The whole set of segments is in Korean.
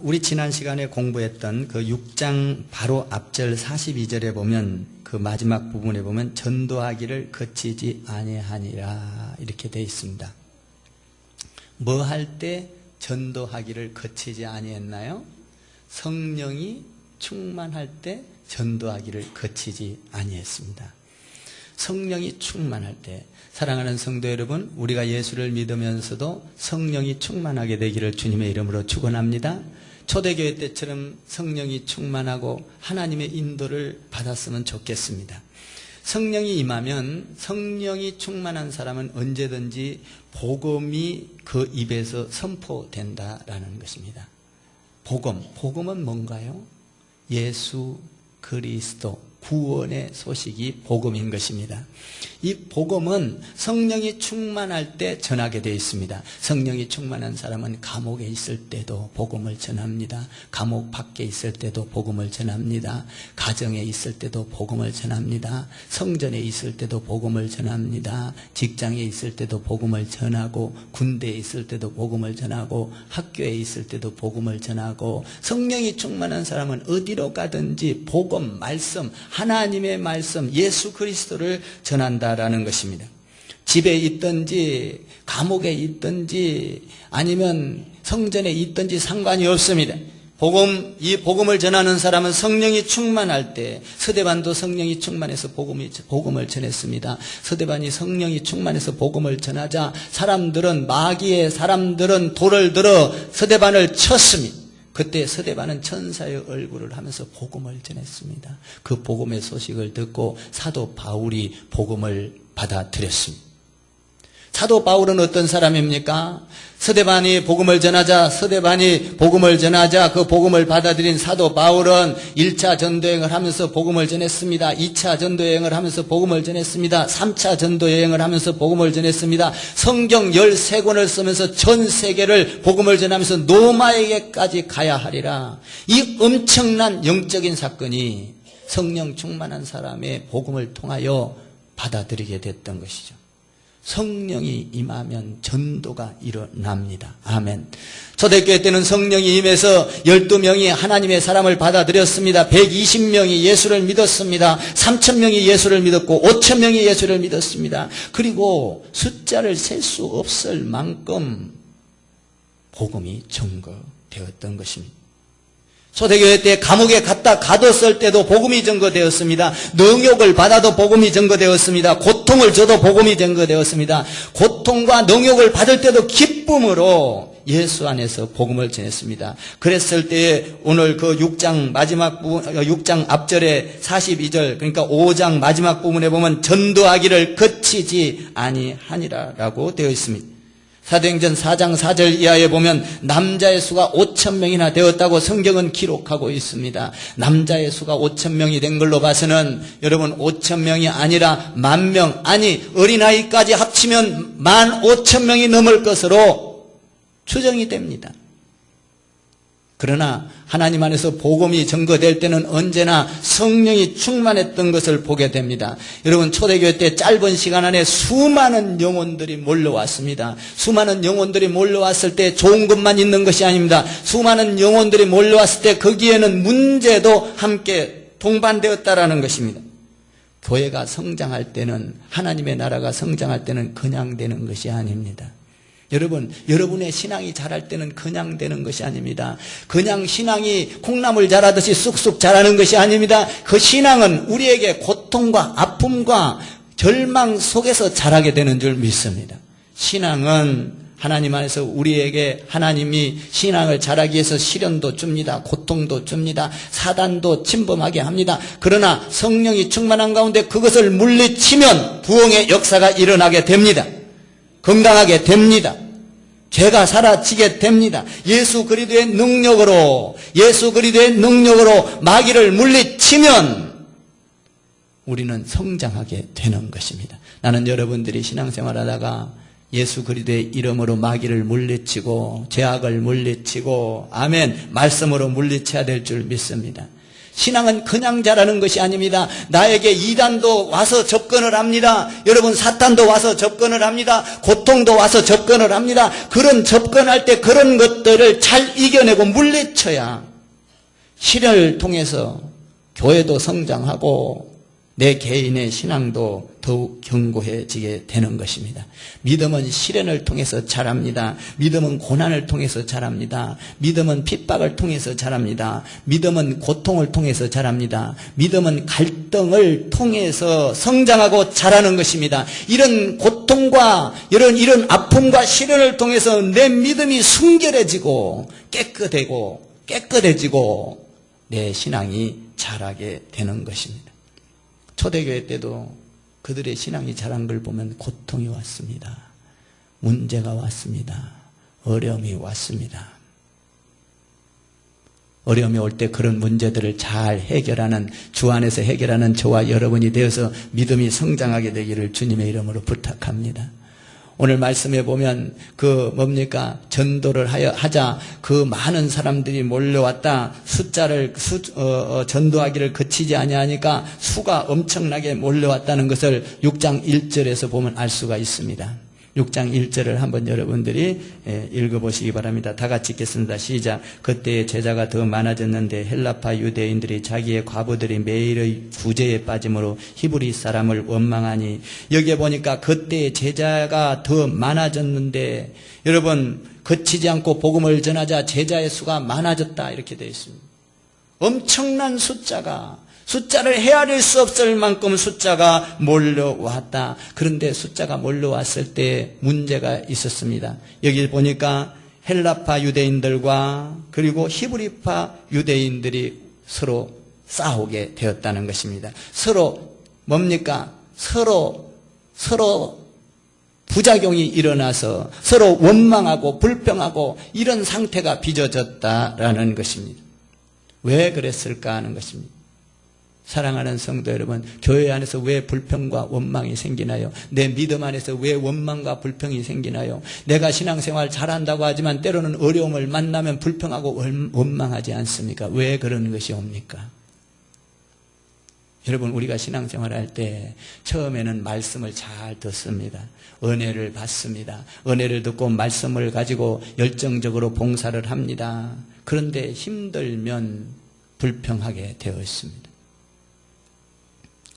우리 지난 시간에 공부했던 그 6장 바로 앞절 42절에 보면 그 마지막 부분에 보면 전도하기를 거치지 아니하니라 이렇게 되어 있습니다. 뭐 할 때 전도하기를 거치지 아니했나요? 성령이 충만할 때 전도하기를 거치지 아니했습니다. 성령이 충만할 때, 사랑하는 성도 여러분, 우리가 예수를 믿으면서도 성령이 충만하게 되기를 주님의 이름으로 축원합니다. 초대교회 때처럼 성령이 충만하고 하나님의 인도를 받았으면 좋겠습니다. 성령이 임하면, 성령이 충만한 사람은 언제든지 복음이 그 입에서 선포된다라는 것입니다. 복음은 뭔가요? 예수 그리스도 구원의 소식이 복음인 것입니다. 이 복음은 성령이 충만할 때 전하게 되어 있습니다. 성령이 충만한 사람은 감옥에 있을 때도 복음을 전합니다. 감옥 밖에 있을 때도 복음을 전합니다. 가정에 있을 때도 복음을 전합니다. 성전에 있을 때도 복음을 전합니다. 직장에 있을 때도 복음을 전하고, 군대에 있을 때도 복음을 전하고, 학교에 있을 때도 복음을 전하고, 성령이 충만한 사람은 어디로 가든지 복음, 말씀, 하나님의 말씀, 예수 그리스도를 전한다라는 것입니다. 집에 있든지 감옥에 있든지 아니면 성전에 있든지 상관이 없습니다. 이 복음을 전하는 사람은 성령이 충만할 때, 서대반도 성령이 충만해서 복음을 전했습니다. 서대반이 성령이 충만해서 복음을 전하자 마귀의 사람들은 돌을 들어 서대반을 쳤습니다. 그때 서대반은 천사의 얼굴을 하면서 복음을 전했습니다. 그 복음의 소식을 듣고 사도 바울이 복음을 받아들였습니다. 사도 바울은 어떤 사람입니까? 서대반이 복음을 전하자 그 복음을 받아들인 사도 바울은 1차 전도여행을 하면서 복음을 전했습니다. 2차 전도여행을 하면서 복음을 전했습니다. 3차 전도여행을 하면서 복음을 전했습니다. 성경 13권을 쓰면서 전 세계를 복음을 전하면서 노마에게까지 가야 하리라. 이 엄청난 영적인 사건이 성령 충만한 사람의 복음을 통하여 받아들이게 됐던 것이죠. 성령이 임하면 전도가 일어납니다. 아멘. 초대교회 때는 성령이 임해서 12명이 하나님의 사람을 받아들였습니다. 120명이 예수를 믿었습니다. 3,000명이 예수를 믿었고 5,000명이 예수를 믿었습니다. 그리고 숫자를 셀 수 없을 만큼 복음이 증거되었던 것입니다. 초대교회 때 감옥에 가뒀을 때도 복음이 증거되었습니다. 능욕을 받아도 복음이 증거되었습니다. 고통을 줘도 복음이 증거되었습니다. 고통과 능욕을 받을 때도 기쁨으로 예수 안에서 복음을 전했습니다. 그랬을 때 오늘 그 6장 마지막 부분, 6장 앞절에 42절, 그러니까 5장 마지막 부분에 보면 전도하기를 거치지 아니하니라라고 되어 있습니다. 사도행전 4장 4절 이하에 보면 남자의 수가 5,000명이나 되었다고 성경은 기록하고 있습니다. 남자의 수가 5,000명이 된 걸로 봐서는 여러분 5,000명이 아니라 10,000명, 아니 어린아이까지 합치면 15,000명이 넘을 것으로 추정이 됩니다. 그러나 하나님 안에서 복음이 증거될 때는 언제나 성령이 충만했던 것을 보게 됩니다. 여러분, 초대교회 때 짧은 시간 안에 수많은 영혼들이 몰려왔습니다. 수많은 영혼들이 몰려왔을 때 좋은 것만 있는 것이 아닙니다. 수많은 영혼들이 몰려왔을 때 거기에는 문제도 함께 동반되었다라는 것입니다. 교회가 성장할 때는, 하나님의 나라가 성장할 때는 그냥 되는 것이 아닙니다. 여러분의 신앙이 자랄 때는 그냥 되는 것이 아닙니다. 그냥 신앙이 콩나물 자라듯이 쑥쑥 자라는 것이 아닙니다. 그 신앙은 우리에게 고통과 아픔과 절망 속에서 자라게 되는 줄 믿습니다. 신앙은 하나님 안에서 우리에게 하나님이 신앙을 자라기 위해서 시련도 줍니다. 고통도 줍니다. 사단도 침범하게 합니다. 그러나 성령이 충만한 가운데 그것을 물리치면 부흥의 역사가 일어나게 됩니다. 건강하게 됩니다. 죄가 사라지게 됩니다. 예수 그리스도의 능력으로 마귀를 물리치면 우리는 성장하게 되는 것입니다. 나는 여러분들이 신앙생활하다가 예수 그리스도의 이름으로 마귀를 물리치고 죄악을 물리치고 아멘 말씀으로 물리쳐야 될 줄 믿습니다. 신앙은 그냥 자라는 것이 아닙니다. 나에게 이단도 와서 접근을 합니다. 여러분, 사탄도 와서 접근을 합니다. 고통도 와서 접근을 합니다. 그런 접근할 때 그런 것들을 잘 이겨내고 물리쳐야 시련을 통해서 교회도 성장하고 내 개인의 신앙도 더욱 견고해지게 되는 것입니다. 믿음은 시련을 통해서 자랍니다. 믿음은 고난을 통해서 자랍니다. 믿음은 핍박을 통해서 자랍니다. 믿음은 고통을 통해서 자랍니다. 믿음은 갈등을 통해서 성장하고 자라는 것입니다. 이런 고통과 이런 아픔과 시련을 통해서 내 믿음이 순결해지고 깨끗해지고 내 신앙이 자라게 되는 것입니다. 초대교회 때도 그들의 신앙이 자란 걸 보면 고통이 왔습니다. 문제가 왔습니다. 어려움이 왔습니다. 어려움이 올 때 그런 문제들을 잘 해결하는, 주 안에서 해결하는 저와 여러분이 되어서 믿음이 성장하게 되기를 주님의 이름으로 부탁합니다. 오늘 말씀에 보면 전도를 하자 그 많은 사람들이 몰려왔다. 전도하기를 그치지 아니하니까 수가 엄청나게 몰려왔다는 것을 6장 1절에서 보면 알 수가 있습니다. 6장 1절을 한번 여러분들이 읽어보시기 바랍니다. 다 같이 읽겠습니다. 시작. 그때의 제자가 더 많아졌는데 헬라파 유대인들이 자기의 과부들이 매일의 구제에 빠짐으로 히브리 사람을 원망하니, 여기에 보니까 그때의 제자가 더 많아졌는데, 여러분, 그치지 않고 복음을 전하자 제자의 수가 많아졌다 이렇게 되어 있습니다. 엄청난 숫자를 헤아릴 수 없을 만큼 숫자가 몰려왔다. 그런데 숫자가 몰려왔을 때 문제가 있었습니다. 여기 보니까 헬라파 유대인들과 그리고 히브리파 유대인들이 서로 싸우게 되었다는 것입니다. 서로 부작용이 일어나서 서로 원망하고 불평하고 이런 상태가 빚어졌다라는 것입니다. 왜 그랬을까 하는 것입니다. 사랑하는 성도 여러분, 교회 안에서 왜 불평과 원망이 생기나요? 내 믿음 안에서 왜 원망과 불평이 생기나요? 내가 신앙생활 잘한다고 하지만 때로는 어려움을 만나면 불평하고 원망하지 않습니까? 왜 그런 것이 옵니까? 여러분, 우리가 신앙생활 할 때 처음에는 말씀을 잘 듣습니다. 은혜를 받습니다. 은혜를 듣고 말씀을 가지고 열정적으로 봉사를 합니다. 그런데 힘들면 불평하게 되어 있습니다.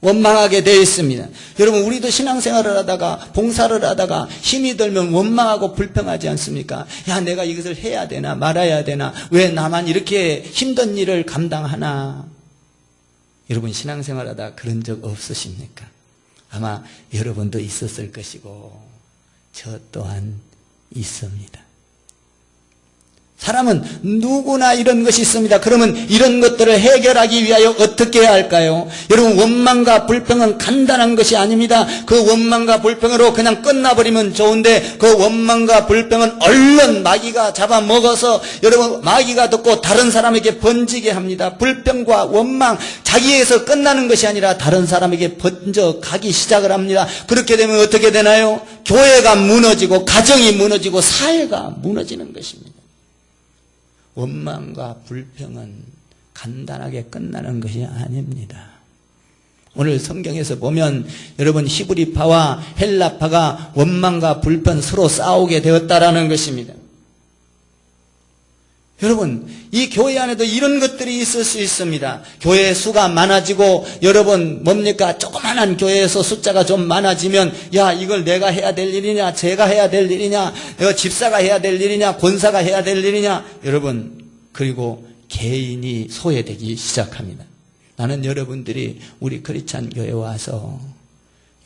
원망하게 되어 있습니다. 여러분, 우리도 신앙생활을 하다가 봉사를 하다가 힘이 들면 원망하고 불평하지 않습니까? 야, 내가 이것을 해야 되나 말아야 되나, 왜 나만 이렇게 힘든 일을 감당하나. 여러분, 신앙생활 하다가 그런 적 없으십니까? 아마 여러분도 있었을 것이고 저 또한 있습니다. 사람은 누구나 이런 것이 있습니다. 그러면 이런 것들을 해결하기 위하여 어떻게 해야 할까요? 여러분, 원망과 불평은 간단한 것이 아닙니다. 그 원망과 불평으로 그냥 끝나버리면 좋은데 그 원망과 불평은 얼른 마귀가 잡아먹어서 여러분, 마귀가 듣고 다른 사람에게 번지게 합니다. 불평과 원망, 자기에서 끝나는 것이 아니라 다른 사람에게 번져가기 시작을 합니다. 그렇게 되면 어떻게 되나요? 교회가 무너지고 가정이 무너지고 사회가 무너지는 것입니다. 원망과 불평은 간단하게 끝나는 것이 아닙니다. 오늘 성경에서 보면 여러분, 히브리파와 헬라파가 원망과 불평 서로 싸우게 되었다라는 것입니다. 여러분, 이 교회 안에도 이런 것들이 있을 수 있습니다. 교회 수가 많아지고, 여러분, 조그만한 교회에서 숫자가 좀 많아지면, 야, 이걸 내가 해야 될 일이냐, 제가 해야 될 일이냐, 집사가 해야 될 일이냐, 권사가 해야 될 일이냐. 여러분, 그리고 개인이 소외되기 시작합니다. 나는 여러분들이 우리 크리스찬 교회에 와서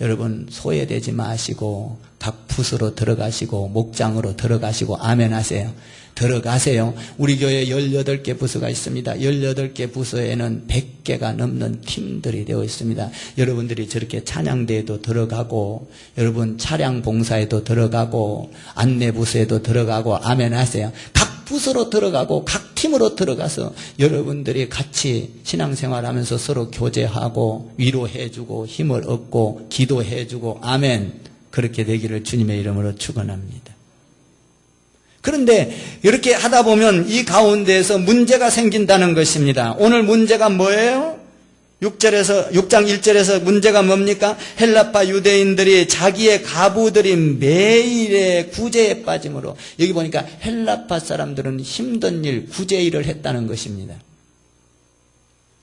여러분 소외되지 마시고 각 붓으로 들어가시고 목장으로 들어가시고 아멘 하세요. 들어가세요. 우리 교회에 18개 부서가 있습니다. 18개 부서에는 100개가 넘는 팀들이 되어 있습니다. 여러분들이 저렇게 찬양대에도 들어가고 여러분 차량 봉사에도 들어가고 안내 부서에도 들어가고 아멘 하세요. 각 부서로 들어가고 각 팀으로 들어가서 여러분들이 같이 신앙생활하면서 서로 교제하고 위로해주고 힘을 얻고 기도해주고 아멘, 그렇게 되기를 주님의 이름으로 축원합니다. 그런데 이렇게 하다 보면 이 가운데에서 문제가 생긴다는 것입니다. 오늘 문제가 뭐예요? 6장 1절에서 문제가 뭡니까? 헬라파 유대인들이 자기의 가부들이 매일의 구제에 빠짐으로, 여기 보니까 헬라파 사람들은 힘든 일, 구제 일을 했다는 것입니다.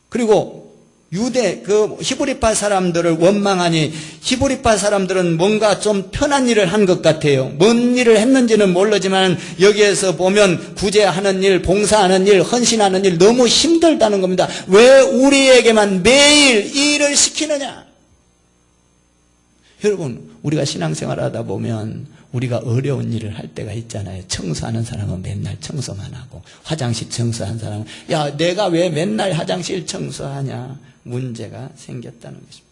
그리고 히브리파 사람들을 원망하니, 히브리파 사람들은 뭔가 좀 편한 일을 한 것 같아요. 뭔 일을 했는지는 모르지만 여기에서 보면 구제하는 일, 봉사하는 일, 헌신하는 일 너무 힘들다는 겁니다. 왜 우리에게만 매일 일을 시키느냐? 여러분, 우리가 신앙생활 하다 보면 우리가 어려운 일을 할 때가 있잖아요. 청소하는 사람은 맨날 청소만 하고, 화장실 청소하는 사람은 야, 내가 왜 맨날 화장실 청소하냐? 문제가 생겼다는 것입니다.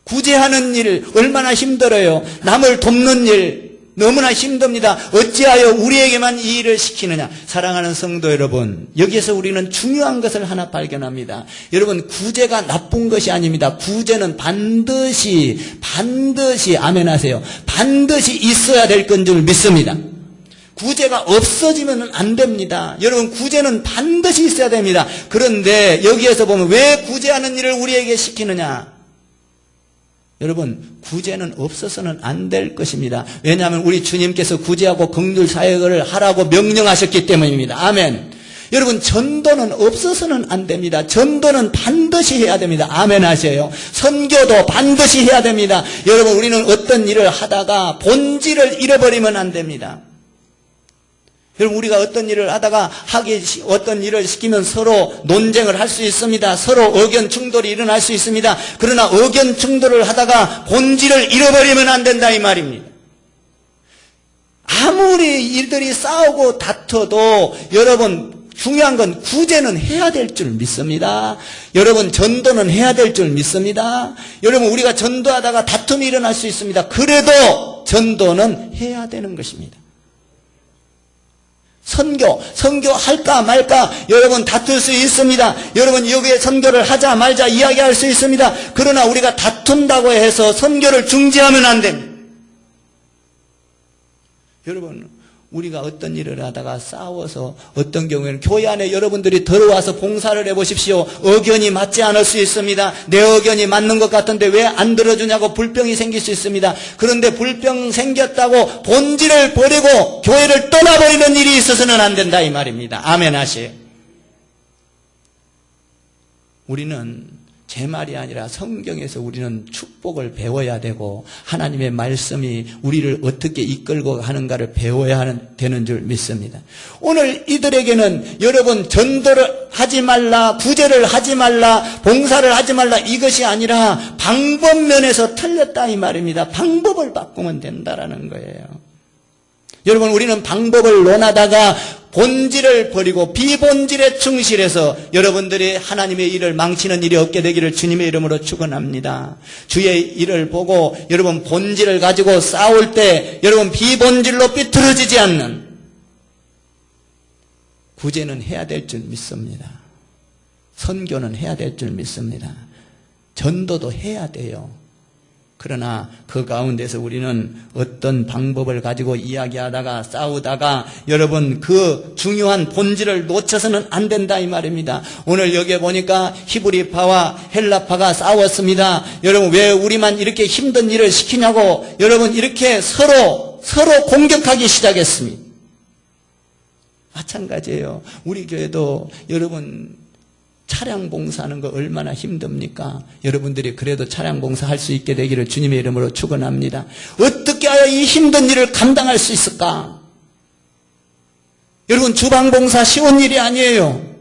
구제하는 일 얼마나 힘들어요. 남을 돕는 일 너무나 힘듭니다. 어찌하여 우리에게만 이 일을 시키느냐? 사랑하는 성도 여러분, 여기에서 우리는 중요한 것을 하나 발견합니다. 여러분, 구제가 나쁜 것이 아닙니다. 구제는 반드시 아멘하세요. 반드시 있어야 될 건 줄 믿습니다. 구제가 없어지면 안 됩니다. 여러분, 구제는 반드시 있어야 됩니다. 그런데 여기에서 보면 왜 구제하는 일을 우리에게 시키느냐? 여러분, 구제는 없어서는 안 될 것입니다. 왜냐하면 우리 주님께서 구제하고 긍휼 사역을 하라고 명령하셨기 때문입니다. 아멘. 여러분, 전도는 없어서는 안 됩니다. 전도는 반드시 해야 됩니다. 아멘 하세요. 선교도 반드시 해야 됩니다. 여러분, 우리는 어떤 일을 하다가 본질을 잃어버리면 안 됩니다. 여러분, 우리가 어떤 일을 하다가 어떤 일을 시키면 서로 논쟁을 할 수 있습니다. 서로 의견 충돌이 일어날 수 있습니다. 그러나 의견 충돌을 하다가 본질을 잃어버리면 안 된다 이 말입니다. 아무리 이들이 싸우고 다퉈도 여러분, 중요한 건 구제는 해야 될 줄 믿습니다. 여러분, 전도는 해야 될 줄 믿습니다. 여러분, 우리가 전도하다가 다툼이 일어날 수 있습니다. 그래도 전도는 해야 되는 것입니다. 선교 할까 말까 여러분 다툴 수 있습니다. 여러분, 여기에 선교를 하자 말자 이야기할 수 있습니다. 그러나 우리가 다툰다고 해서 선교를 중지하면 안 됩니다. 여러분, 우리가 어떤 일을 하다가 싸워서 어떤 경우에는 교회 안에 여러분들이 들어와서 봉사를 해보십시오. 의견이 맞지 않을 수 있습니다. 내 의견이 맞는 것 같은데 왜 안 들어주냐고 불평이 생길 수 있습니다. 그런데 불평 생겼다고 본질을 버리고 교회를 떠나버리는 일이 있어서는 안 된다 이 말입니다. 아멘 하시. 우리는 제 말이 아니라 성경에서 우리는 축복을 배워야 되고 하나님의 말씀이 우리를 어떻게 이끌고 가는가를 배워야 되는 줄 믿습니다. 오늘 이들에게는 여러분, 전도를 하지 말라, 구제를 하지 말라, 봉사를 하지 말라, 이것이 아니라 방법 면에서 틀렸다 이 말입니다. 방법을 바꾸면 된다라는 거예요. 여러분, 우리는 방법을 논하다가 본질을 버리고 비본질에 충실해서 여러분들이 하나님의 일을 망치는 일이 없게 되기를 주님의 이름으로 축원합니다. 주의 일을 보고 여러분 본질을 가지고 싸울 때 여러분 비본질로 삐뚤어지지 않는 구제는 해야 될 줄 믿습니다. 선교는 해야 될 줄 믿습니다. 전도도 해야 돼요. 그러나 그 가운데서 우리는 어떤 방법을 가지고 이야기하다가 싸우다가 여러분 그 중요한 본질을 놓쳐서는 안 된다 이 말입니다. 오늘 여기에 보니까 히브리파와 헬라파가 싸웠습니다. 여러분, 왜 우리만 이렇게 힘든 일을 시키냐고 여러분 이렇게 서로 공격하기 시작했습니다. 마찬가지예요. 우리 교회도 여러분 차량 봉사하는 거 얼마나 힘듭니까? 여러분들이 그래도 차량 봉사할 수 있게 되기를 주님의 이름으로 축원합니다. 어떻게 하여 이 힘든 일을 감당할 수 있을까? 여러분, 주방 봉사 쉬운 일이 아니에요.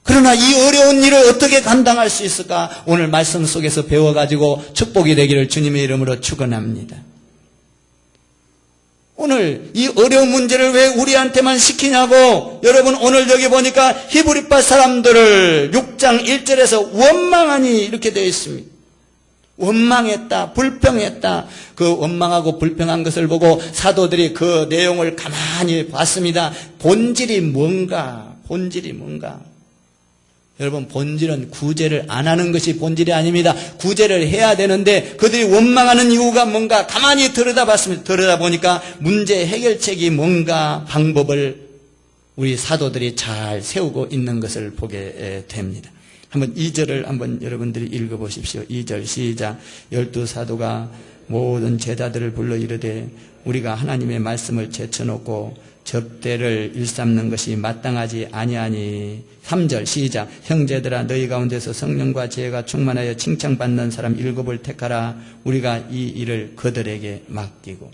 그러나 이 어려운 일을 어떻게 감당할 수 있을까? 오늘 말씀 속에서 배워가지고 축복이 되기를 주님의 이름으로 축원합니다. 오늘 이 어려운 문제를 왜 우리한테만 시키냐고 여러분, 오늘 여기 보니까 히브리파 사람들을 6장 1절에서 원망하니 이렇게 되어 있습니다. 원망했다, 불평했다. 그 원망하고 불평한 것을 보고 사도들이 그 내용을 가만히 봤습니다. 본질이 뭔가? 여러분, 본질은 구제를 안 하는 것이 본질이 아닙니다. 구제를 해야 되는데 그들이 원망하는 이유가 뭔가 가만히 들여다보니까 문제 해결책이 뭔가 방법을 우리 사도들이 잘 세우고 있는 것을 보게 됩니다. 한번 2절을 한번 여러분들이 읽어보십시오. 2절 시작. 12사도가 모든 제자들을 불러 이르되 우리가 하나님의 말씀을 제쳐놓고 접대를 일삼는 것이 마땅하지 아니하니. 3절 시작. 형제들아 너희 가운데서 성령과 지혜가 충만하여 칭찬받는 사람 7을 택하라. 우리가 이 일을 그들에게 맡기고.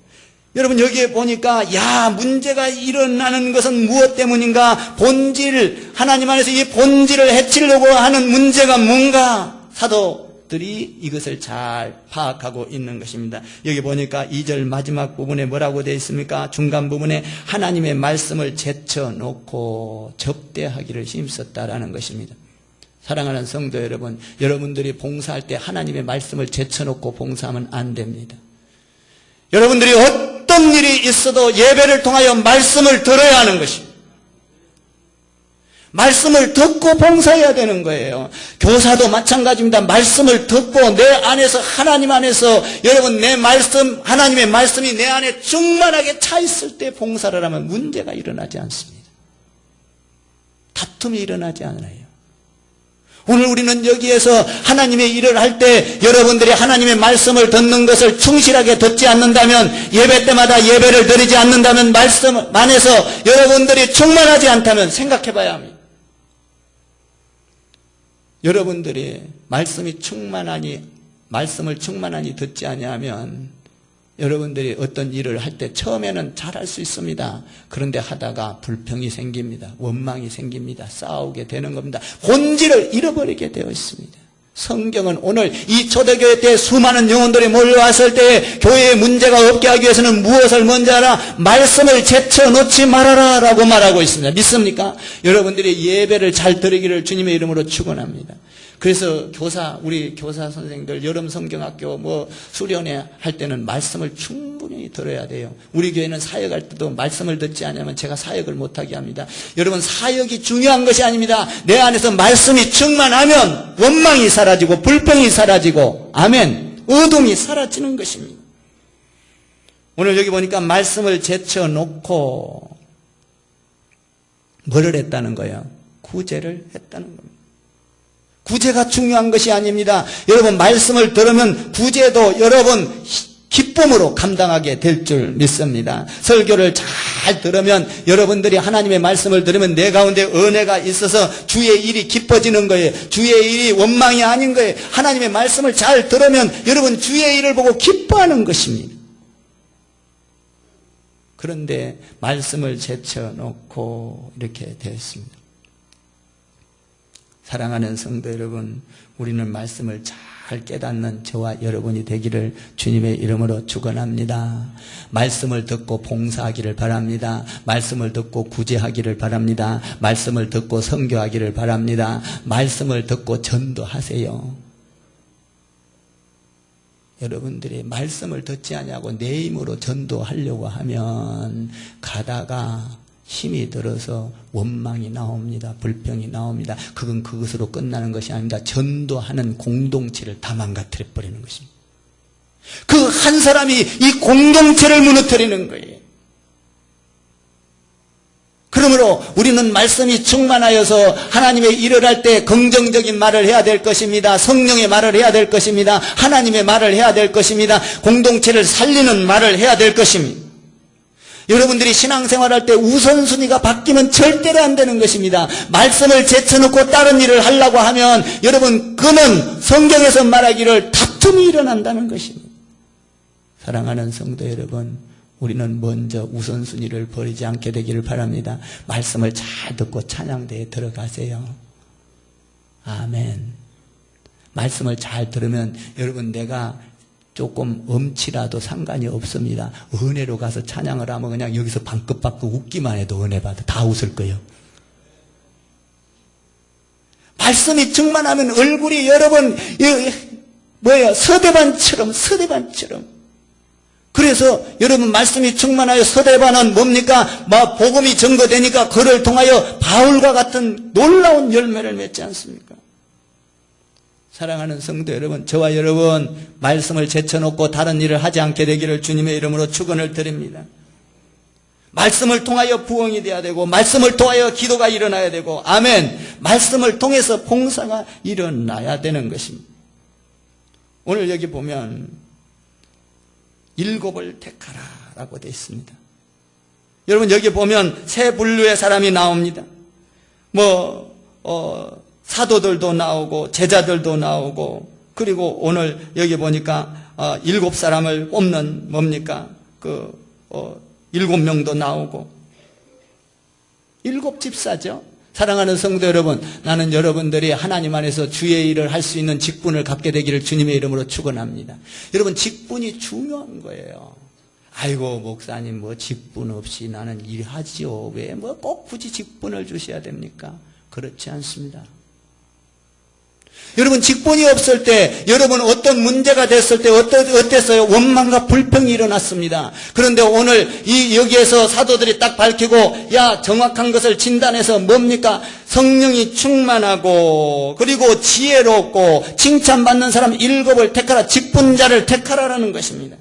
여러분, 여기에 보니까 문제가 일어나는 것은 무엇 때문인가? 본질, 하나님 안에서 이 본질을 해치려고 하는 문제가 뭔가? 사도들이 이것을 잘 파악하고 있는 것입니다. 여기 보니까 2절 마지막 부분에 뭐라고 되어 있습니까? 중간 부분에 하나님의 말씀을 제쳐놓고 접대하기를 힘썼다라는 것입니다. 사랑하는 성도 여러분, 여러분들이 봉사할 때 하나님의 말씀을 제쳐놓고 봉사하면 안 됩니다. 여러분들이 어떤 일이 있어도 예배를 통하여 말씀을 들어야 하는 것입니다. 말씀을 듣고 봉사해야 되는 거예요. 교사도 마찬가지입니다. 말씀을 듣고 내 안에서, 하나님 안에서, 여러분, 내 말씀, 하나님의 말씀이 내 안에 충만하게 차 있을 때 봉사를 하면 문제가 일어나지 않습니다. 다툼이 일어나지 않아요. 오늘 우리는 여기에서 하나님의 일을 할 때 여러분들이 하나님의 말씀을 듣는 것을 충실하게 듣지 않는다면, 예배 때마다 예배를 드리지 않는다면, 말씀 안에서 여러분들이 충만하지 않다면 생각해 봐야 합니다. 여러분들이 말씀을 충만하니 듣지 아니하면 여러분들이 어떤 일을 할 때 처음에는 잘할 수 있습니다. 그런데 하다가 불평이 생깁니다. 원망이 생깁니다. 싸우게 되는 겁니다. 본질을 잃어버리게 되어 있습니다. 성경은 오늘 이 초대교회 때 수많은 영혼들이 몰려왔을 때 교회에 문제가 없게 하기 위해서는 무엇을 먼저 하라? 말씀을 제쳐놓지 말아라 라고 말하고 있습니다. 믿습니까? 여러분들이 예배를 잘 드리기를 주님의 이름으로 축원합니다. 그래서 우리 교사 선생님들 여름 성경학교 수련회 할 때는 말씀을 충분히 들어야 돼요. 우리 교회는 사역할 때도 말씀을 듣지 않으면 제가 사역을 못하게 합니다. 여러분, 사역이 중요한 것이 아닙니다. 내 안에서 말씀이 충만하면 원망이 사라지고 불평이 사라지고, 아멘, 어둠이 사라지는 것입니다. 오늘 여기 보니까 말씀을 제쳐놓고 뭐를 했다는 거예요? 구제를 했다는 겁니다. 구제가 중요한 것이 아닙니다. 여러분, 말씀을 들으면 구제도 여러분 기쁨으로 감당하게 될 줄 믿습니다. 설교를 잘 들으면, 여러분들이 하나님의 말씀을 들으면 내 가운데 은혜가 있어서 주의 일이 기뻐지는 거예요. 주의 일이 원망이 아닌 거예요. 하나님의 말씀을 잘 들으면 여러분 주의 일을 보고 기뻐하는 것입니다. 그런데 말씀을 제쳐놓고 이렇게 되었습니다. 사랑하는 성도 여러분, 우리는 말씀을 잘 깨닫는 저와 여러분이 되기를 주님의 이름으로 축원합니다. 말씀을 듣고 봉사하기를 바랍니다. 말씀을 듣고 구제하기를 바랍니다. 말씀을 듣고 선교하기를 바랍니다. 말씀을 듣고 전도하세요. 여러분들이 말씀을 듣지 않냐고 내 힘으로 전도하려고 하면 가다가 힘이 들어서 원망이 나옵니다. 불평이 나옵니다. 그건 그것으로 끝나는 것이 아닙니다. 전도하는 공동체를 다 망가뜨려 버리는 것입니다. 그 한 사람이 이 공동체를 무너뜨리는 거예요. 그러므로 우리는 말씀이 충만하여서 하나님의 일을 할 때 긍정적인 말을 해야 될 것입니다. 성령의 말을 해야 될 것입니다. 하나님의 말을 해야 될 것입니다. 공동체를 살리는 말을 해야 될 것입니다. 여러분들이 신앙생활할 때 우선순위가 바뀌면 절대로 안 되는 것입니다. 말씀을 제쳐놓고 다른 일을 하려고 하면 여러분, 그는 성경에서 말하기를 다툼이 일어난다는 것입니다. 사랑하는 성도 여러분, 우리는 먼저 우선순위를 버리지 않게 되기를 바랍니다. 말씀을 잘 듣고 찬양대에 들어가세요. 아멘. 말씀을 잘 들으면 여러분, 내가 조금 엄치라도 상관이 없습니다. 은혜로 가서 찬양을 하면 그냥 여기서 방긋 받고 웃기만 해도 은혜 받아. 다 웃을 거예요. 말씀이 충만하면 얼굴이 여러분 서대반처럼 그래서 여러분 말씀이 충만하여 서대반은 뭡니까? 복음이 증거되니까 그를 통하여 바울과 같은 놀라운 열매를 맺지 않습니까? 사랑하는 성도 여러분, 저와 여러분 말씀을 제쳐놓고 다른 일을 하지 않게 되기를 주님의 이름으로 축원을 드립니다. 말씀을 통하여 부흥이 돼야 되고 말씀을 통하여 기도가 일어나야 되고 아멘. 말씀을 통해서 봉사가 일어나야 되는 것입니다. 오늘 여기 보면 7을 택하라라고 되어 있습니다. 여러분 여기 보면 세 분류의 사람이 나옵니다. 사도들도 나오고 제자들도 나오고 그리고 오늘 여기 보니까 7사람을 뽑는 뭡니까? 7명도 나오고 7집사죠. 사랑하는 성도 여러분, 나는 여러분들이 하나님 안에서 주의 일을 할 수 있는 직분을 갖게 되기를 주님의 이름으로 축원합니다. 여러분 직분이 중요한 거예요. 아이고 목사님 직분 없이 나는 일하지요. 왜 꼭 굳이 직분을 주셔야 됩니까? 그렇지 않습니다. 여러분 직분이 없을 때 여러분 어떤 문제가 됐을 때 어땠어요? 원망과 불평이 일어났습니다. 그런데 오늘 여기에서 사도들이 딱 밝히고 정확한 것을 진단해서 뭡니까? 성령이 충만하고 그리고 지혜롭고 칭찬받는 사람 7을 택하라. 직분자를 택하라라는 것입니다.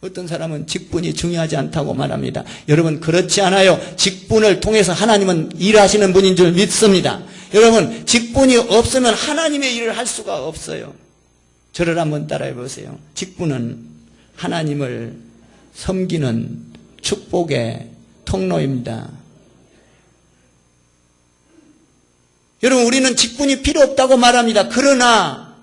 어떤 사람은 직분이 중요하지 않다고 말합니다. 여러분 그렇지 않아요. 직분을 통해서 하나님은 일하시는 분인 줄 믿습니다. 여러분 직분이 없으면 하나님의 일을 할 수가 없어요. 저를 한번 따라해 보세요. 직분은 하나님을 섬기는 축복의 통로입니다. 여러분 우리는 직분이 필요 없다고 말합니다. 그러나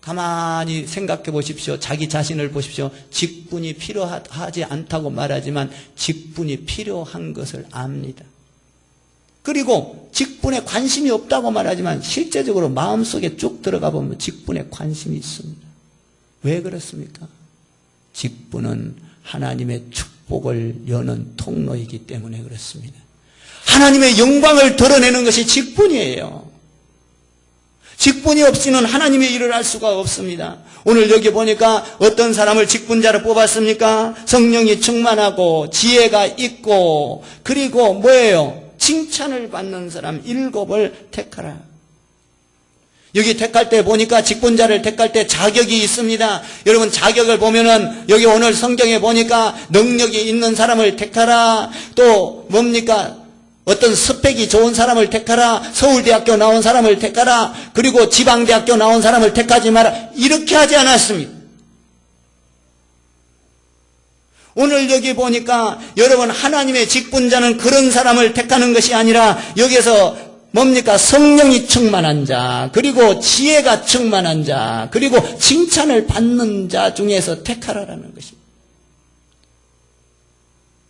가만히 생각해 보십시오. 자기 자신을 보십시오. 직분이 필요하지 않다고 말하지만 직분이 필요한 것을 압니다. 그리고 직분에 관심이 없다고 말하지만 실제적으로 마음속에 쭉 들어가 보면 직분에 관심이 있습니다. 왜 그렇습니까? 직분은 하나님의 축복을 여는 통로이기 때문에 그렇습니다. 하나님의 영광을 드러내는 것이 직분이에요. 직분이 없이는 하나님의 일을 할 수가 없습니다. 오늘 여기 보니까 어떤 사람을 직분자로 뽑았습니까? 성령이 충만하고 지혜가 있고 그리고 뭐예요? 칭찬을 받는 사람 7을 택하라. 여기 택할 때 보니까 직분자를 택할 때 자격이 있습니다. 여러분 자격을 보면은 여기 오늘 성경에 보니까 능력이 있는 사람을 택하라. 또 뭡니까? 어떤 스펙이 좋은 사람을 택하라. 서울대학교 나온 사람을 택하라. 그리고 지방대학교 나온 사람을 택하지 마라. 이렇게 하지 않았습니다. 오늘 여기 보니까 여러분 하나님의 직분자는 그런 사람을 택하는 것이 아니라 여기에서 뭡니까? 성령이 충만한 자, 그리고 지혜가 충만한 자, 그리고 칭찬을 받는 자 중에서 택하라라는 것입니다.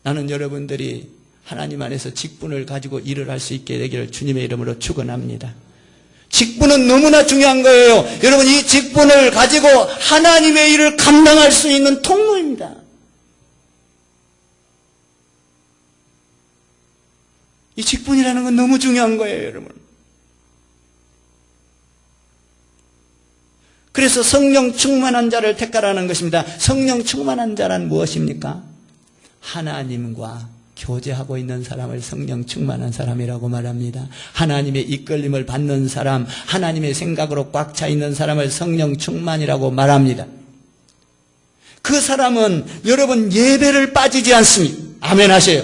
나는 여러분들이 하나님 안에서 직분을 가지고 일을 할 수 있게 되기를 주님의 이름으로 축원합니다. 직분은 너무나 중요한 거예요. 여러분 이 직분을 가지고 하나님의 일을 감당할 수 있는 통로입니다. 이 직분이라는 건 너무 중요한 거예요, 여러분. 그래서 성령 충만한 자를 택하라는 것입니다. 성령 충만한 자란 무엇입니까? 하나님과 교제하고 있는 사람을 성령 충만한 사람이라고 말합니다. 하나님의 이끌림을 받는 사람, 하나님의 생각으로 꽉 차 있는 사람을 성령 충만이라고 말합니다. 그 사람은 여러분 예배를 빠지지 않습니다. 아멘 하세요.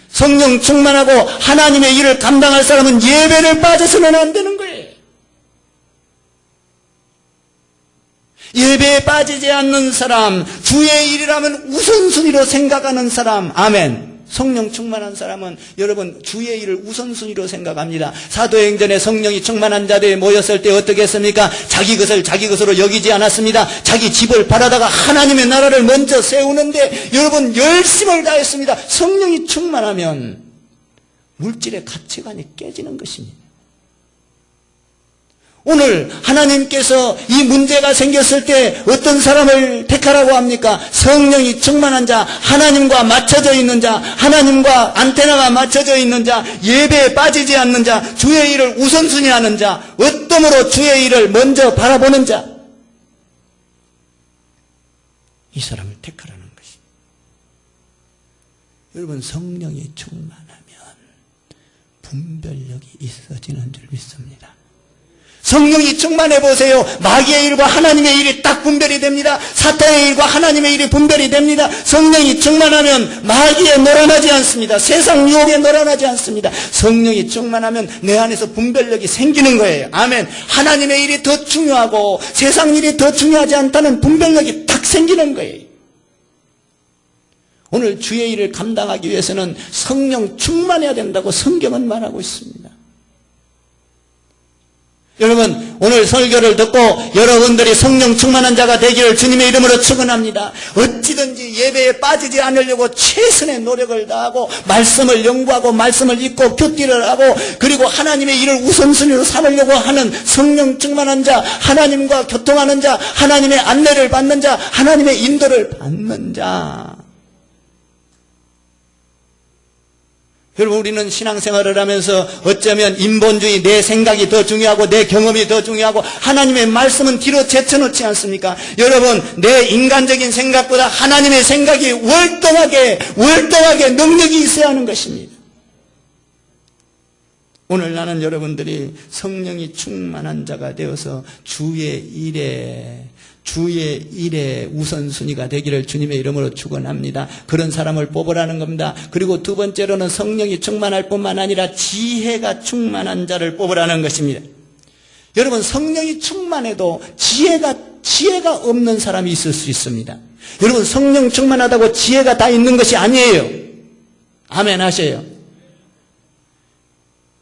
성령 충만하고 하나님의 일을 감당할 사람은 예배를 빠져서는 안 되는 거예요. 예배에 빠지지 않는 사람, 주의 일이라면 우선순위로 생각하는 사람, 아멘. 성령 충만한 사람은 여러분 주의 일을 우선순위로 생각합니다. 사도행전에 성령이 충만한 자들이 모였을 때 어떻게 했습니까? 자기 것을 자기 것으로 여기지 않았습니다. 자기 집을 팔아다가 하나님의 나라를 먼저 세우는데 여러분 열심을 다했습니다. 성령이 충만하면 물질의 가치관이 깨지는 것입니다. 오늘 하나님께서 이 문제가 생겼을 때 어떤 사람을 택하라고 합니까? 성령이 충만한 자, 하나님과 맞춰져 있는 자, 하나님과 안테나가 맞춰져 있는 자, 예배에 빠지지 않는 자, 주의 일을 우선순위하는 자, 어떠므로 주의 일을 먼저 바라보는 자. 이 사람을 택하라는 것입니다. 여러분, 성령이 충만하면 분별력이 있어지는 줄 믿습니다. 성령이 충만해 보세요. 마귀의 일과 하나님의 일이 딱 분별이 됩니다. 사탄의 일과 하나님의 일이 분별이 됩니다. 성령이 충만하면 마귀에 놀아나지 않습니다. 세상 유혹에 놀아나지 않습니다. 성령이 충만하면 내 안에서 분별력이 생기는 거예요. 아멘. 하나님의 일이 더 중요하고 세상 일이 더 중요하지 않다는 분별력이 딱 생기는 거예요. 오늘 주의 일을 감당하기 위해서는 성령 충만해야 된다고 성경은 말하고 있습니다. 여러분, 오늘 설교를 듣고 여러분들이 성령 충만한 자가 되기를 주님의 이름으로 축원합니다. 어찌든지 예배에 빠지지 않으려고 최선의 노력을 다하고 말씀을 연구하고 말씀을 읽고 큐티를 하고 그리고 하나님의 일을 우선순위로 삼으려고 하는 성령 충만한 자, 하나님과 교통하는 자, 하나님의 안내를 받는 자, 하나님의 인도를 받는 자. 여러분, 우리는 신앙생활을 하면서 어쩌면 인본주의, 내 생각이 더 중요하고 내 경험이 더 중요하고 하나님의 말씀은 뒤로 제쳐놓지 않습니까? 여러분, 내 인간적인 생각보다 하나님의 생각이 월등하게 능력이 있어야 하는 것입니다. 오늘 나는 여러분들이 성령이 충만한 자가 되어서 주의 일에 우선순위가 되기를 주님의 이름으로 축원합니다. 그런 사람을 뽑으라는 겁니다. 그리고 두 번째로는 성령이 충만할 뿐만 아니라 지혜가 충만한 자를 뽑으라는 것입니다. 여러분, 성령이 충만해도 지혜가 없는 사람이 있을 수 있습니다. 여러분, 성령 충만하다고 지혜가 다 있는 것이 아니에요. 아멘 하세요.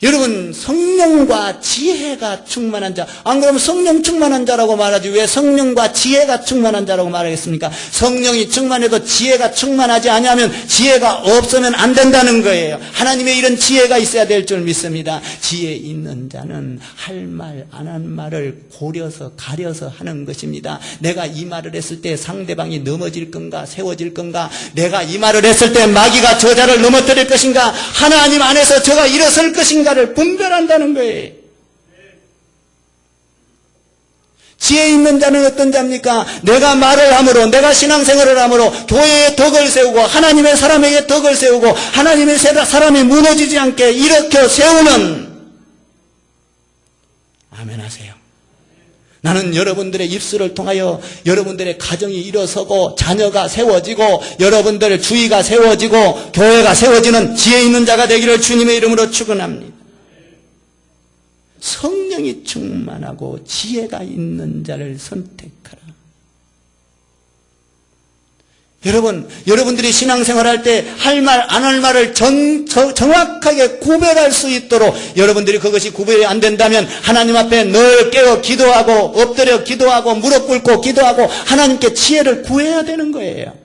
여러분, 성령과 지혜가 충만한 자, 안 그러면 성령 충만한 자라고 말하지 왜 성령과 지혜가 충만한 자라고 말하겠습니까? 성령이 충만해도 지혜가 충만하지 않으면 지혜가 없으면 안 된다는 거예요. 하나님의 이런 지혜가 있어야 될 줄 믿습니다. 지혜 있는 자는 할 말, 안 한 말을 가려서 하는 것입니다. 내가 이 말을 했을 때 상대방이 넘어질 건가, 세워질 건가, 내가 이 말을 했을 때 마귀가 저자를 넘어뜨릴 것인가, 하나님 안에서 저가 일어설 것인가 를 분별한다는 거예요. 지혜 있는 자는 어떤 자입니까? 내가 말을 함으로, 내가 신앙생활을 함으로 교회에 덕을 세우고 하나님의 사람에게 덕을 세우고 하나님의 사람이 무너지지 않게 일으켜 세우는, 아멘 하세요. 나는 여러분들의 입술을 통하여 여러분들의 가정이 일어서고 자녀가 세워지고 여러분들의 주의가 세워지고 교회가 세워지는 지혜 있는 자가 되기를 주님의 이름으로 축원합니다. 성령이 충만하고 지혜가 있는 자를 선택하라. 여러분들이 신앙생활할 때 할 말, 안 할 말을 정확하게 구별할 수 있도록 여러분들이 그것이 구별이 안 된다면 하나님 앞에 늘 깨어 기도하고 엎드려 기도하고 무릎 꿇고 기도하고 하나님께 지혜를 구해야 되는 거예요.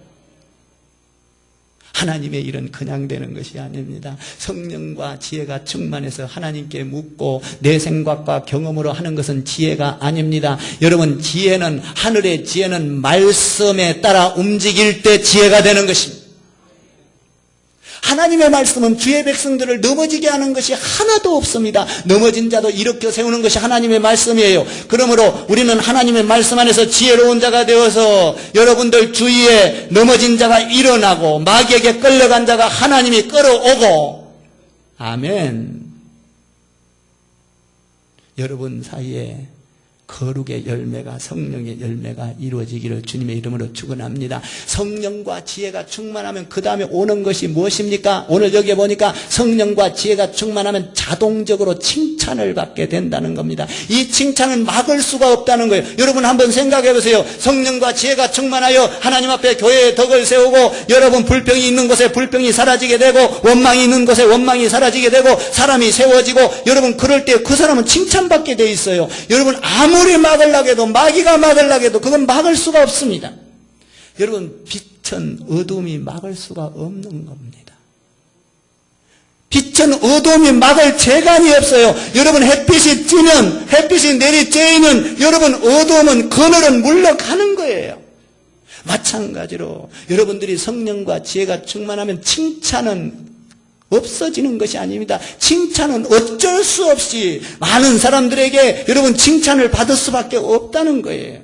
하나님의 일은 그냥 되는 것이 아닙니다. 성령과 지혜가 충만해서 하나님께 묻고 내 생각과 경험으로 하는 것은 지혜가 아닙니다. 여러분, 지혜는, 하늘의 지혜는 말씀에 따라 움직일 때 지혜가 되는 것입니다. 하나님의 말씀은 주의 백성들을 넘어지게 하는 것이 하나도 없습니다. 넘어진 자도 일으켜 세우는 것이 하나님의 말씀이에요. 그러므로 우리는 하나님의 말씀 안에서 지혜로운 자가 되어서 여러분들 주위에 넘어진 자가 일어나고 마귀에게 끌려간 자가 하나님이 끌어오고, 아멘. 여러분 사이에 거룩의 열매가, 성령의 열매가 이루어지기를 주님의 이름으로 축원합니다. 성령과 지혜가 충만하면 그 다음에 오는 것이 무엇입니까? 오늘 여기에 보니까 성령과 지혜가 충만하면 자동적으로 칭찬을 받게 된다는 겁니다. 이 칭찬은 막을 수가 없다는 거예요. 여러분 한번 생각해 보세요. 성령과 지혜가 충만하여 하나님 앞에 교회에 덕을 세우고 여러분 불평이 있는 곳에 불평이 사라지게 되고 원망이 있는 곳에 원망이 사라지게 되고 사람이 세워지고, 여러분 그럴 때 그 사람은 칭찬받게 돼 있어요. 여러분 아무리 막으려고 해도, 마귀가 막으려고 해도 그건 막을 수가 없습니다. 여러분, 빛은 어둠이 막을 수가 없는 겁니다. 빛은 어둠이 막을 재간이 없어요. 여러분 햇빛이 내리쬐이면 여러분 어둠은, 그늘은 물러가는 거예요. 마찬가지로 여러분들이 성령과 지혜가 충만하면 칭찬은 없어지는 것이 아닙니다. 칭찬은 어쩔 수 없이 많은 사람들에게 여러분 칭찬을 받을 수밖에 없다는 거예요.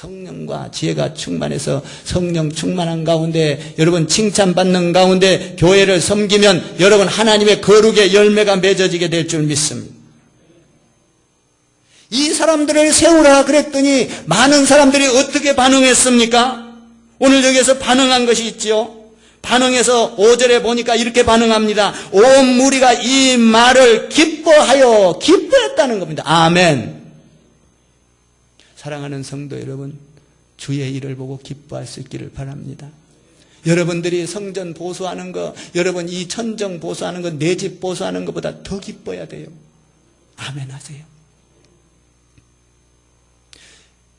성령과 지혜가 충만해서 성령 충만한 가운데 여러분 칭찬받는 가운데 교회를 섬기면 여러분 하나님의 거룩의 열매가 맺어지게 될 줄 믿습니다. 이 사람들을 세우라 그랬더니 많은 사람들이 어떻게 반응했습니까? 오늘 여기에서 반응한 것이 있지요. 반응해서 5절에 보니까 이렇게 반응합니다. 온 무리가 이 말을 기뻐했다는 겁니다. 아멘. 사랑하는 성도 여러분, 주의 일을 보고 기뻐할 수 있기를 바랍니다. 여러분들이 성전 보수하는 거, 여러분 이 천정 보수하는 거, 내 집 보수하는 것보다 더 기뻐야 돼요. 아멘 하세요.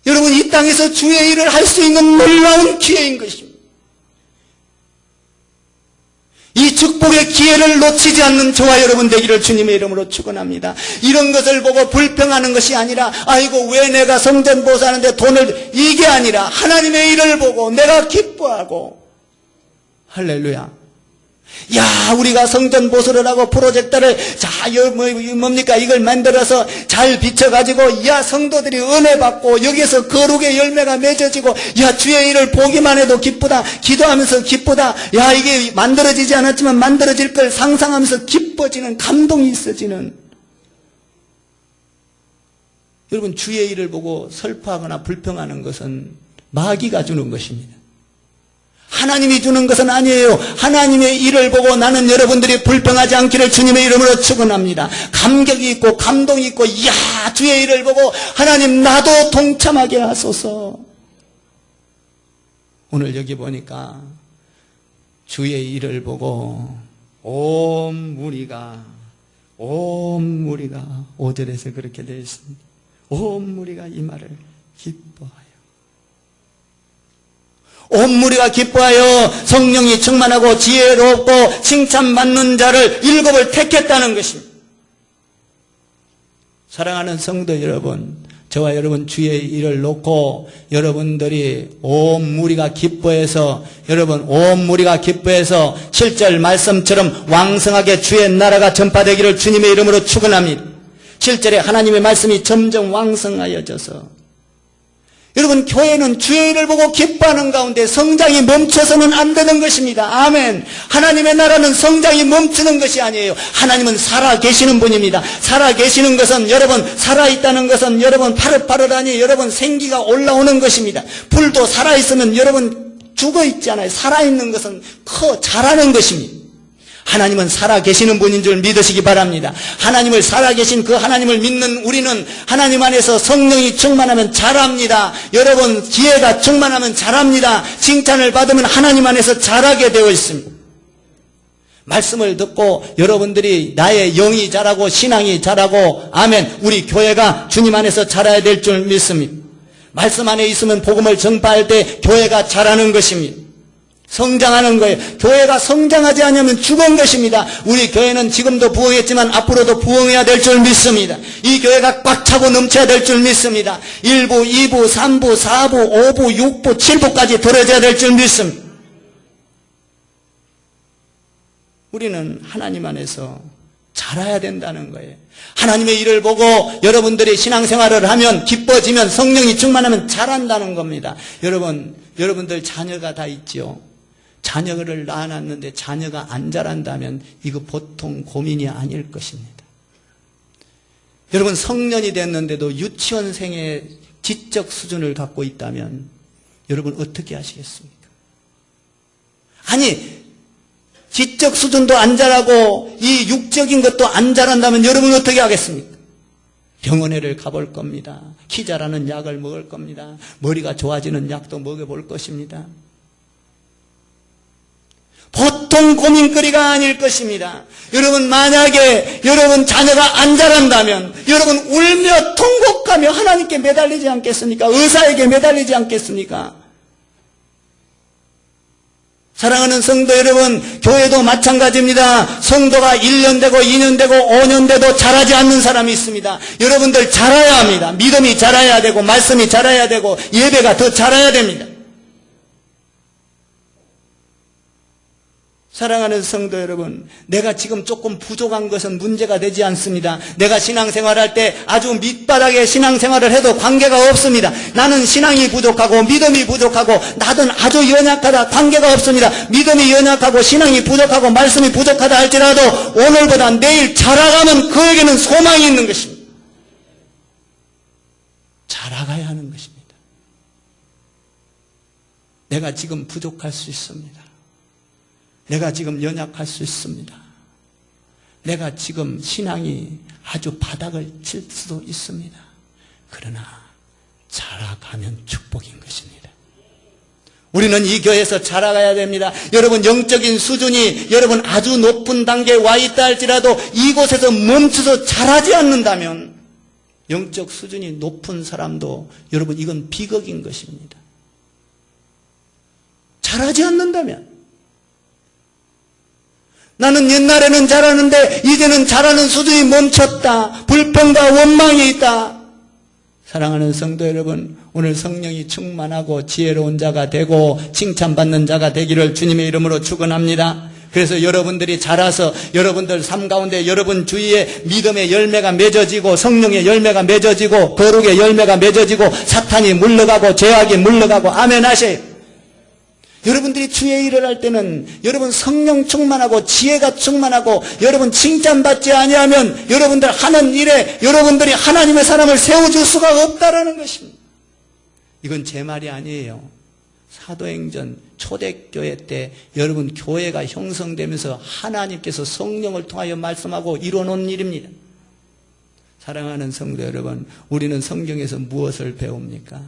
여러분 이 땅에서 주의 일을 할 수 있는 놀라운 기회인 것입니다. 이 축복의 기회를 놓치지 않는 저와 여러분 되기를 주님의 이름으로 축원합니다. 이런 것을 보고 불평하는 것이 아니라 아이고 왜 내가 성전 보수하는데 돈을, 이게 아니라 하나님의 일을 보고 내가 기뻐하고, 할렐루야. 야, 우리가 성전 보수를 하고 프로젝터를 뭡니까 이걸 만들어서 잘 비춰가지고 야 성도들이 은혜 받고 여기에서 거룩의 열매가 맺어지고 야 주의 일을 보기만 해도 기쁘다, 기도하면서 기쁘다, 야 이게 만들어지지 않았지만 만들어질 걸 상상하면서 기뻐지는, 감동이 있어지는, 여러분 주의 일을 보고 슬퍼하거나 불평하는 것은 마귀가 주는 것입니다. 하나님이 주는 것은 아니에요. 하나님의 일을 보고 나는 여러분들이 불평하지 않기를 주님의 이름으로 축원합니다. 감격이 있고 감동이 있고 이야 주의 일을 보고 하나님 나도 동참하게 하소서. 오늘 여기 보니까 주의 일을 보고 온 무리가 5절에서 그렇게 되어 있습니다. 온 무리가 이 말을 기뻐하여, 온 무리가 기뻐하여 성령이 충만하고 지혜롭고 칭찬받는 자를 7을 택했다는 것입니다. 사랑하는 성도 여러분, 저와 여러분 주의 일을 놓고 여러분들이 온 무리가 기뻐해서, 여러분 온 무리가 기뻐해서 7절 말씀처럼 왕성하게 주의 나라가 전파되기를 주님의 이름으로 축원합니다. 7절에 하나님의 말씀이 점점 왕성하여져서, 여러분 교회는 주의 일을 보고 기뻐하는 가운데 성장이 멈춰서는 안 되는 것입니다. 아멘. 하나님의 나라는 성장이 멈추는 것이 아니에요. 하나님은 살아계시는 분입니다. 살아계시는 것은, 여러분 살아있다는 것은 여러분 파릇파릇하니 여러분 생기가 올라오는 것입니다. 불도 살아있으면 여러분 죽어있잖아요. 살아있는 것은 자라는 것입니다. 하나님은 살아계시는 분인 줄 믿으시기 바랍니다. 하나님을 살아계신 그 하나님을 믿는 우리는 하나님 안에서 성령이 충만하면 자랍니다. 여러분 지혜가 충만하면 자랍니다. 칭찬을 받으면 하나님 안에서 자라게 되어 있습니다. 말씀을 듣고 여러분들이 나의 영이 자라고 신앙이 자라고, 아멘, 우리 교회가 주님 안에서 자라야 될 줄 믿습니다. 말씀 안에 있으면 복음을 전파할 때 교회가 자라는 것입니다. 성장하는 거예요. 교회가 성장하지 않으면 죽은 것입니다. 우리 교회는 지금도 부흥했지만 앞으로도 부흥해야 될 줄 믿습니다. 이 교회가 꽉 차고 넘쳐야 될 줄 믿습니다. 1부, 2부, 3부, 4부, 5부, 6부, 7부까지 들어져야 될 줄 믿습니다. 우리는 하나님 안에서 자라야 된다는 거예요. 하나님의 일을 보고 여러분들이 신앙생활을 하면, 기뻐지면, 성령이 충만하면 자란다는 겁니다. 여러분들 자녀가 다 있지요. 자녀를 낳아놨는데 자녀가 안 자란다면 이거 보통 고민이 아닐 것입니다. 여러분 성년이 됐는데도 유치원생의 지적 수준을 갖고 있다면 여러분 어떻게 하시겠습니까? 아니 지적 수준도 안 자라고 이 육적인 것도 안 자란다면 여러분 어떻게 하겠습니까? 병원에를 가볼 겁니다. 키 자라는 약을 먹을 겁니다. 머리가 좋아지는 약도 먹여볼 것입니다. 보통 고민거리가 아닐 것입니다. 여러분 만약에 여러분 자녀가 안 자란다면 여러분 울며 통곡하며 하나님께 매달리지 않겠습니까? 의사에게 매달리지 않겠습니까? 사랑하는 성도 여러분, 교회도 마찬가지입니다. 성도가 1년 되고 2년 되고 5년 돼도 자라지 않는 사람이 있습니다. 여러분들 자라야 합니다. 믿음이 자라야 되고 말씀이 자라야 되고 예배가 더 자라야 됩니다. 사랑하는 성도 여러분, 내가 지금 조금 부족한 것은 문제가 되지 않습니다. 내가 신앙생활할 때 아주 밑바닥에 신앙생활을 해도 관계가 없습니다. 나는 신앙이 부족하고 믿음이 부족하고 나는 아주 연약하다, 관계가 없습니다. 믿음이 연약하고 신앙이 부족하고 말씀이 부족하다 할지라도 오늘보다 내일 자라가면 그에게는 소망이 있는 것입니다. 자라가야 하는 것입니다. 내가 지금 부족할 수 있습니다. 내가 지금 연약할 수 있습니다. 내가 지금 신앙이 아주 바닥을 칠 수도 있습니다. 그러나 자라가면 축복인 것입니다. 우리는 이 교회에서 자라가야 됩니다. 여러분 영적인 수준이 여러분 아주 높은 단계에 와 있다 할지라도 이곳에서 멈춰서 자라지 않는다면 영적 수준이 높은 사람도 여러분 이건 비극인 것입니다. 자라지 않는다면 나는 옛날에는 잘하는데 이제는 잘하는 수준이 멈췄다. 불평과 원망이 있다. 사랑하는 성도 여러분, 오늘 성령이 충만하고 지혜로운 자가 되고 칭찬받는 자가 되기를 주님의 이름으로 축원합니다. 그래서 여러분들이 자라서 여러분들 삶 가운데 여러분 주위에 믿음의 열매가 맺어지고 성령의 열매가 맺어지고 거룩의 열매가 맺어지고 사탄이 물러가고 죄악이 물러가고 아멘 하세요. 여러분들이 주의 일을 할 때는 여러분 성령 충만하고 지혜가 충만하고 여러분 칭찬받지 아니하면 여러분들 하는 일에 여러분들이 하나님의 사람을 세워줄 수가 없다라는 것입니다. 이건 제 말이 아니에요. 사도행전 초대교회 때 여러분 교회가 형성되면서 하나님께서 성령을 통하여 말씀하고 이뤄놓은 일입니다. 사랑하는 성도 여러분, 우리는 성경에서 무엇을 배웁니까?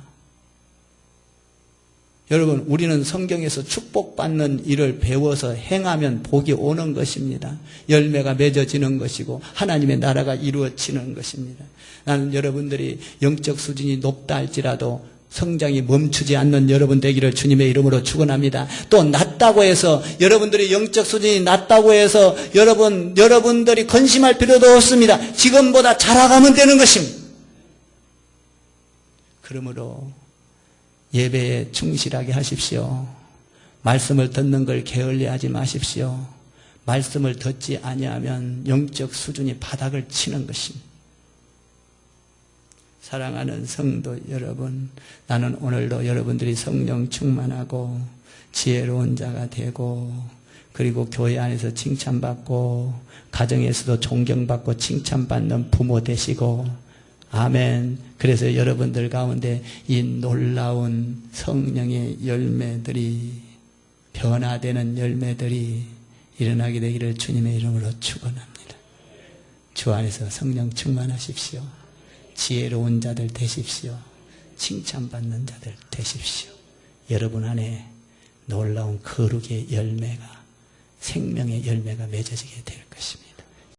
여러분, 우리는 성경에서 축복받는 일을 배워서 행하면 복이 오는 것입니다. 열매가 맺어지는 것이고 하나님의 나라가 이루어지는 것입니다. 나는 여러분들이 영적 수준이 높다 할지라도 성장이 멈추지 않는 여러분 되기를 주님의 이름으로 축원합니다. 또 낮다고 해서 여러분들이 영적 수준이 낮다고 해서 여러분들이 근심할 필요도 없습니다. 지금보다 자라가면 되는 것입니다. 그러므로 예배에 충실하게 하십시오. 말씀을 듣는 걸 게을리하지 마십시오. 말씀을 듣지 아니하면 영적 수준이 바닥을 치는 것입니다. 사랑하는 성도 여러분, 나는 오늘도 여러분들이 성령 충만하고 지혜로운 자가 되고 그리고 교회 안에서 칭찬받고 가정에서도 존경받고 칭찬받는 부모 되시고 아멘. 그래서 여러분들 가운데 이 놀라운 성령의 열매들이 변화되는 열매들이 일어나게 되기를 주님의 이름으로 축원합니다. 주 안에서 성령 충만하십시오. 지혜로운 자들 되십시오. 칭찬받는 자들 되십시오. 여러분 안에 놀라운 거룩의 열매가 생명의 열매가 맺어지게 될 것입니다.